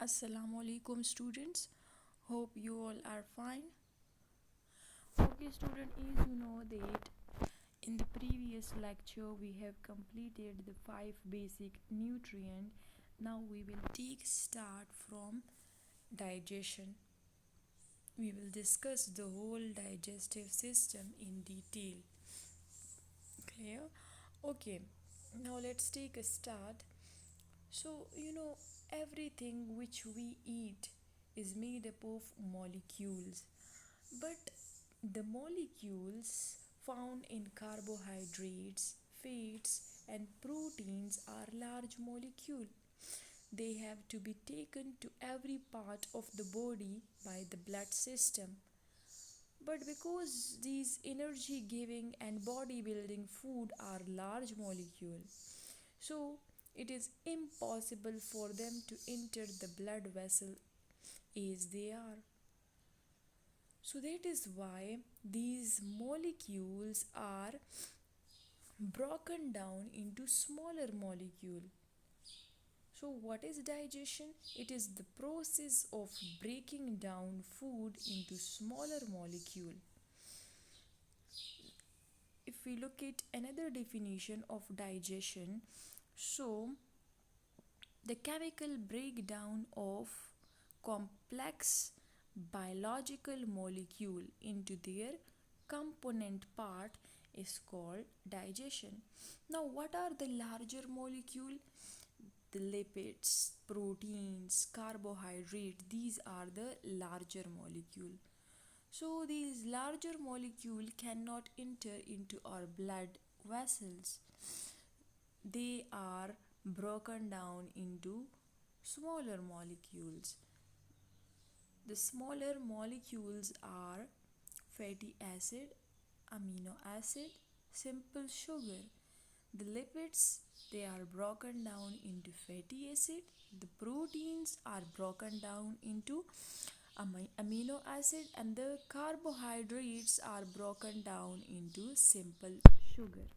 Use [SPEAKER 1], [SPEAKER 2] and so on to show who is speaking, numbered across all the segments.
[SPEAKER 1] Assalamu alaikum students. Hope you all are fine. Okay student, as you know that in the previous lecture we have completed the 5 basic nutrient. Now we will take start from digestion. We will discuss the whole digestive system in detail. Clear? Okay. Now let's take a start. So, everything which we eat is made up of molecules. But the molecules found in carbohydrates, fats, and proteins are large molecules. They have to be taken to every part of the body by the blood system. But because these energy giving and bodybuilding food are large molecules, so it is impossible for them to enter the blood vessel as they are. So that is why these molecules are broken down into smaller molecules. So what is digestion? It is the process of breaking down food into smaller molecule. If we look at another definition of digestion, so the chemical breakdown of complex biological molecule into their component part is called digestion. Now what are the larger molecule? The lipids, proteins, carbohydrate, these are the larger molecule. So these larger molecule cannot enter into our blood vessels. They are broken down into smaller molecules. The smaller molecules are fatty acid, amino acid, simple sugar. The lipids, they are broken down into fatty acid. The proteins are broken down into amino acid, and the carbohydrates are broken down into simple sugar.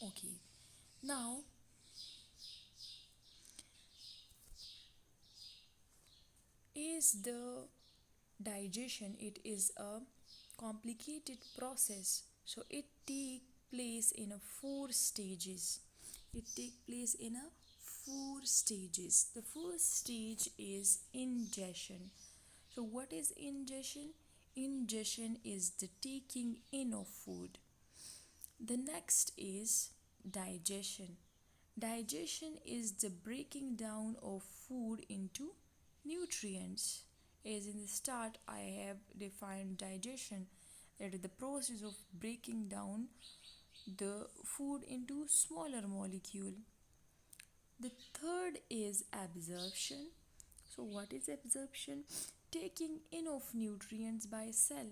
[SPEAKER 1] Okay, now is the digestion, it is a complicated process, so it take place in a 4 stages. The first stage is ingestion. So what is ingestion? Ingestion is the taking in of food. The next is digestion. Digestion is the breaking down of food into nutrients. As in the start, I have defined digestion, that is the process of breaking down the food into smaller molecule. The third is absorption. So what is absorption? Taking in of nutrients by cell.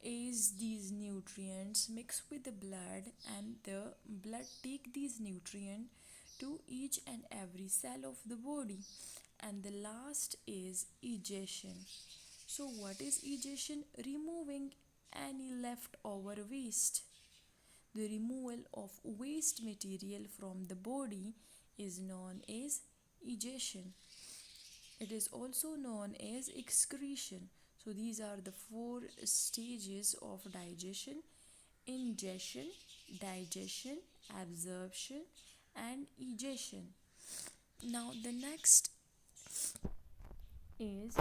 [SPEAKER 1] As these nutrients mix with the blood and the blood take these nutrients to each and every cell of the body. And the last is egestion. So what is egestion? Removing any leftover waste. The removal of waste material from the body is known as egestion. It is also known as excretion. So these are the 4 stages of digestion: ingestion, digestion, absorption, and egestion. Now the next is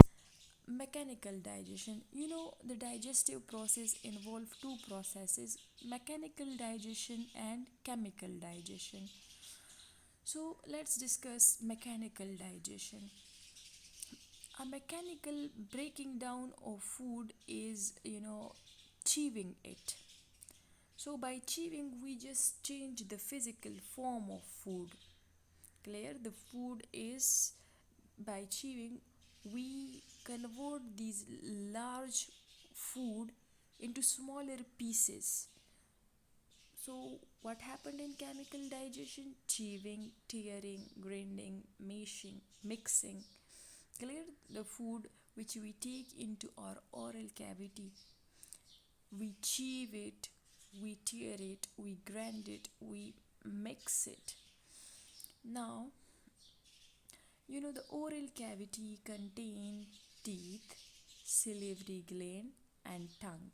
[SPEAKER 1] mechanical digestion. The digestive process involve 2 processes: mechanical digestion and chemical digestion. So let's discuss mechanical digestion. A mechanical breaking down of food is chewing it. So by chewing we just change the physical form of food. Clear? The food is, by chewing we convert these large food into smaller pieces. So what happened in chemical digestion? Chewing, tearing, grinding, mashing, mixing. Clear? The food which we take into our oral cavity, we chew it, we tear it, we grind it, we mix it. Now The oral cavity contains teeth, salivary gland, and tongue.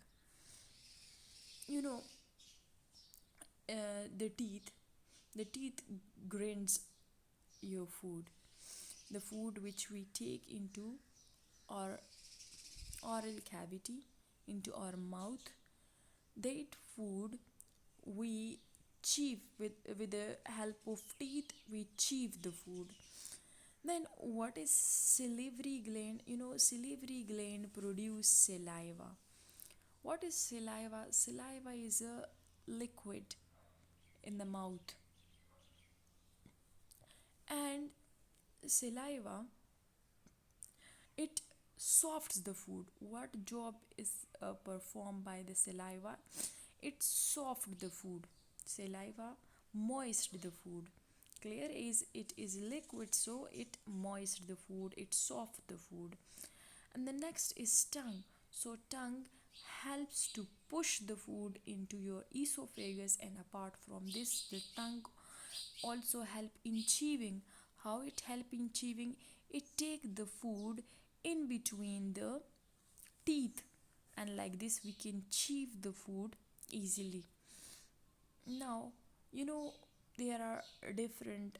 [SPEAKER 1] You know, the teeth. The teeth grinds your food. The food which we take into our oral cavity, into our mouth. That food we chew with the help of teeth. We chew the food. Then what is salivary gland? Salivary gland produce saliva. What is saliva? Saliva is a liquid in the mouth, and saliva, it softs the food. What job is performed by the saliva? It soft the food. Saliva moist the food. Clear? Is it is liquid, so it moist the food, it soft the food. And the next is tongue. So tongue helps to push the food into your esophagus, and apart from this, the tongue also help in chewing. How it help in chewing? It take the food in between the teeth, and like this we can chew the food easily. Now, you know there are different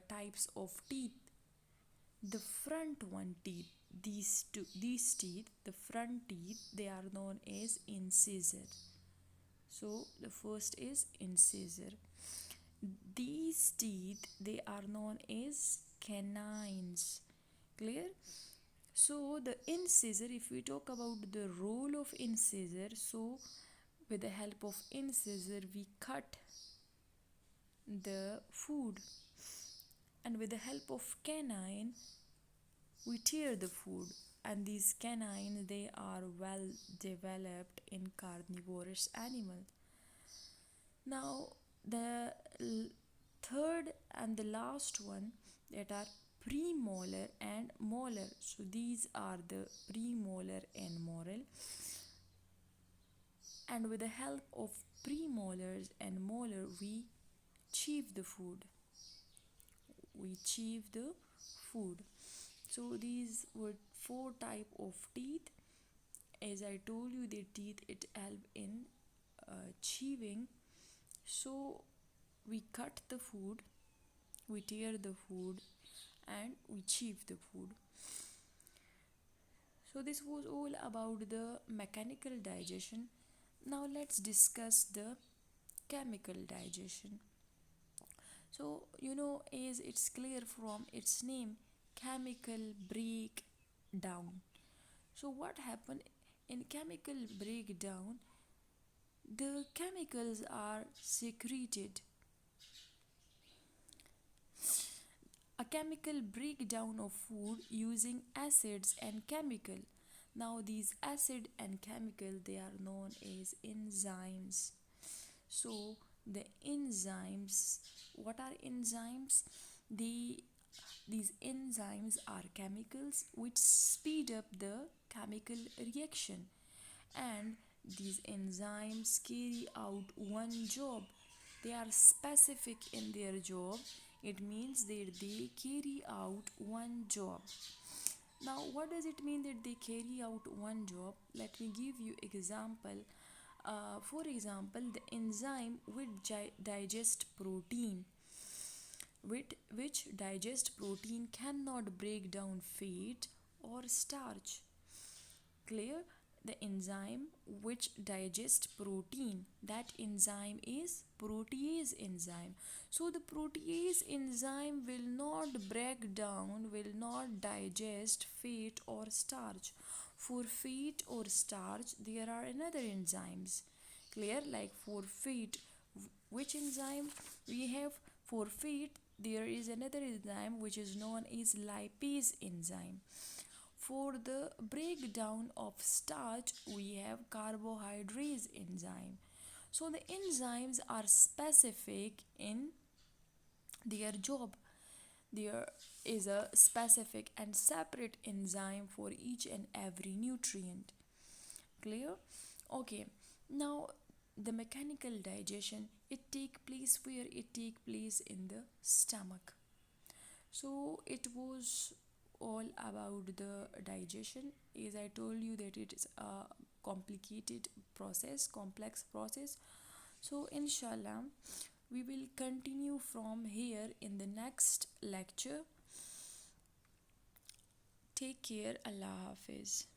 [SPEAKER 1] types of teeth. The front one teeth, these teeth, the front teeth, they are known as incisor. So the first is incisor. These teeth, they are known as canines. Clear? So the incisor, if we talk about the role of incisor, so with the help of incisor we cut the food, and with the help of canine we tear the food. And these canines, they are well developed in carnivorous animals. Now the third and the last one, that are premolar and molar. So these are the premolar and molar, and with the help of premolars and molar we chew the food. We chew the food. So these were four type of teeth. As I told you, the teeth, it help in chewing. So we cut the food, we tear the food, and we chew the food. So this was all about the mechanical digestion. Now let's discuss the chemical digestion. So as it's clear from its name, chemical breakdown. So what happened in chemical breakdown? The chemicals are secreted. A chemical breakdown of food using acids and chemical. Now these acid and chemical, they are known as enzymes. So the enzymes, what are enzymes? These enzymes are chemicals which speed up the chemical reaction, and these enzymes carry out one job. They are specific in their job. It means that they carry out one job. Now what does it mean that they carry out one job? Let me give you example. For example, the enzyme which digest protein, which digest protein, cannot break down fat or starch. Clear? The enzyme which digests protein, that enzyme is protease enzyme. So the protease enzyme will not break down, will not digest fat or starch. For fat or starch, there are another enzymes. Clear? Like for fat, which enzyme we have? For fat, there is another enzyme which is known as lipase enzyme. For the breakdown of starch, we have carbohydrate enzyme. So the enzymes are specific in their job. There is a specific and separate enzyme for each and every nutrient. Clear? Okay. Now the mechanical digestion, it take place where? It take place in the stomach. So it was all about the digestion. As I told you that it is a complicated process, complex process. So inshallah we will continue from here in the next lecture. Take care. Allah Hafiz.